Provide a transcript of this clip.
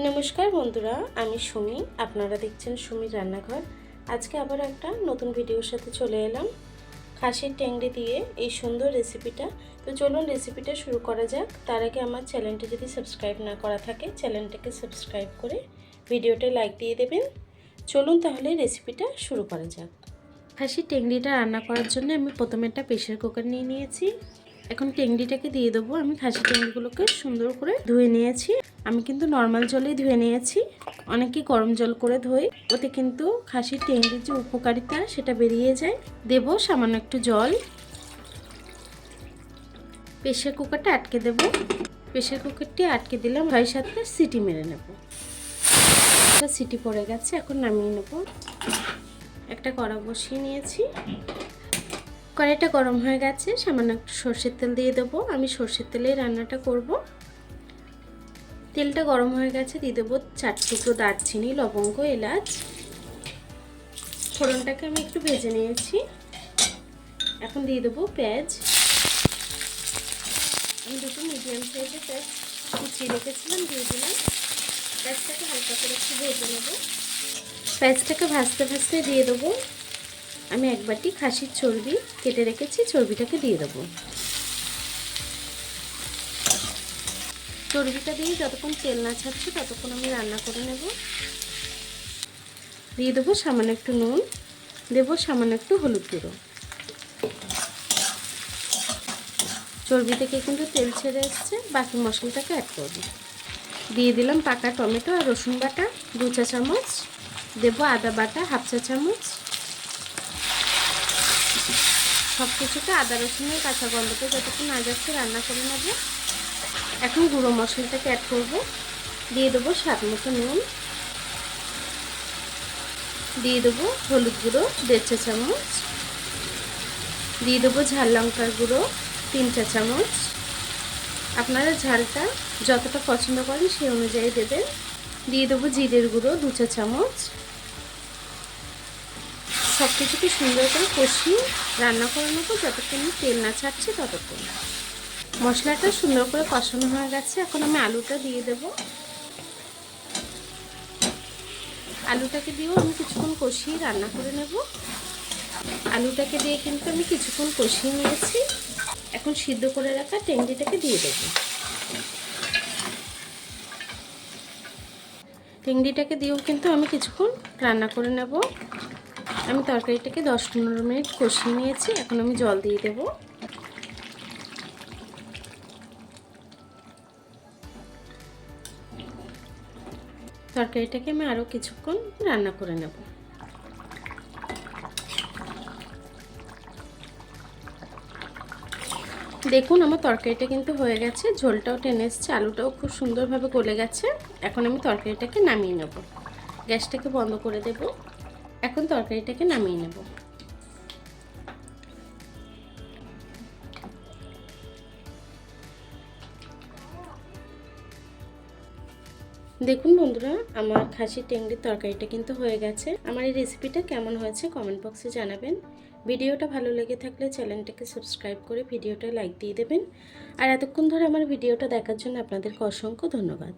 নমস্কার বন্ধুরা, আমি সুমি। আপনারা দেখছেন সুমির রান্নাঘর। আজকে আবার একটা নতুন ভিডিওর সাথে চলে এলাম খাসির টেংড়ি দিয়ে এই সুন্দর রেসিপিটা। তো চলুন রেসিপিটা শুরু করা যাক। তার আগে আমার চ্যানেলটি যদি সাবস্ক্রাইব না করা থাকে, চ্যানেলটাকে সাবস্ক্রাইব করে ভিডিওতে লাইক দিয়ে দেবেন। চলুন তাহলে রেসিপিটা শুরু করা যাক। খাসির টেংড়িটা রান্না করার জন্য আমি প্রথমে একটা প্রেসার কুকার নিয়ে নিয়েছি। এখন টেংড়িটাকে দিয়ে দেবো। আমি খাসি টেংড়িগুলোকে সুন্দর করে ধুয়ে নিয়েছি। আমি কিন্তু নর্মাল জলেই ধুয়ে নিয়েছি, অনেকেই গরম জল করে ধোয়, ওতে কিন্তু খাসির টেংড়ির যে উপকারিতা সেটা বেরিয়ে যায়। দেব সামান্য একটু জল। প্রেসার কুকারটা আটকে দেব। প্রেসার কুকারটি আটকে দিলাম, 6-7টা সিটি মেরে নেব। একটা সিটি পড়ে গেছে, এখন নামিয়ে নেব। একটা কড়া বসিয়ে নিয়েছি, কড়াইটা গরম হয়ে গেছে। সামান্য একটু সর্ষের তেল দিয়ে দেবো। আমি সর্ষের তেলেই রান্নাটা করব। তেলটা গরম হয়ে গেছে, দিয়ে দেবো 4 টুকরো দারচিনি, লবঙ্গ, এলাচ। ফোড়নটাকে আমি একটু ভেজে নিয়েছি। এখন দিয়ে দেবো পেঁয়াজ। আমি দুটো মিডিয়াম সাইজের পেঁয়াজ কুচিয়ে রেখেছিলাম, দিয়ে দিলাম। পেঁয়াজটাকে হালকা করে একটু ভেজে নেব। পেঁয়াজটাকে ভাজতে ভাজতে দিয়ে দেবো আমি 1 বাটি খাসির চর্বি কেটে রেখেছি, চর্বিটাকে দিয়ে দেবো। চর্বিটা দিয়ে যতক্ষণ তেল না ছাড়ছে ততক্ষণ আমি রান্না করে নেব। দিয়ে দেবো সামান্য একটু নুন, দেবো সামান্য একটু হলুদ গুঁড়ো। চর্বি থেকে কিন্তু তেল ছেড়ে এসছে, বাকি মশলাটাকে অ্যাড করব। দিয়ে দিলাম পাকা টমেটো আর রসুন বাটা 2 চা চামচ, দেবো আদা বাটা 1/2 চা চামচ। সব কিছুতে আদা রসুনের কাঁচা গন্ধটা যতক্ষণ না যাচ্ছে রান্না করে নেব। এখন গুঁড়ো মশলাটাকে অ্যাড করব। দিয়ে দেবো স্বাদ মতো নুন, দিয়ে দেবো হলুদ গুঁড়ো 1.5 চা চামচ, দিয়ে দেবো ঝাল লঙ্কার গুঁড়ো 3 চা চামচ। আপনারা ঝালটা যতটা পছন্দ করেন সেই অনুযায়ী দেবেন। দিয়ে দেবো জিরের গুঁড়ো 2 চা চামচ। সব কিছুকে সুন্দর করে কষিয়ে রান্না করে নেবো যতক্ষণ তেল না ছাড়ছে ততক্ষণ। মশলাটা সুন্দর করে কষানো হয়ে গেছে, এখন আমি আলুটা দিয়ে দেবো। আলুটাকে দিয়েও আমি কিছুক্ষণ কষিয়ে রান্না করে নেব। আলুটাকে দিয়ে কিন্তু আমি কিছুক্ষণ কষিয়ে নিয়েছি। এখন সিদ্ধ করে রাখা টেংড়িটাকে দিয়ে দেব। টেংড়িটাকে দিয়েও কিন্তু আমি কিছুক্ষণ রান্না করে নেব। আমি তরকারিটাকে 10-15 মিনিট কষিয়ে নিয়েছি। এখন আমি জল দিয়ে দেব। তরকারিটাকে আমি আরও কিছুক্ষণ রান্না করে নেব। দেখুন আমার তরকারিটা কিন্তু হয়ে গেছে, ঝোলটাও টেনে এসছে, আলুটাও খুব সুন্দরভাবে গলে গেছে। এখন আমি তরকারিটাকে নামিয়ে নেব। গ্যাসটাকে বন্ধ করে দেব। এখন তরকারিটাকে নামিয়ে নেব। দেখুন বন্ধুরা, আমার খাসির টেংড়ির তরকারিটা কিন্তু হয়ে গেছে। আমার এই রেসিপিটা কেমন হয়েছে কমেন্ট বক্সে জানাবেন। ভিডিওটা ভালো লেগে থাকলে চ্যানেলটাকে সাবস্ক্রাইব করে ভিডিওটা লাইক দিয়ে দেবেন। আর এতক্ষণ ধরে আমার ভিডিওটা দেখার জন্য আপনাদেরকে অসংখ্য ধন্যবাদ।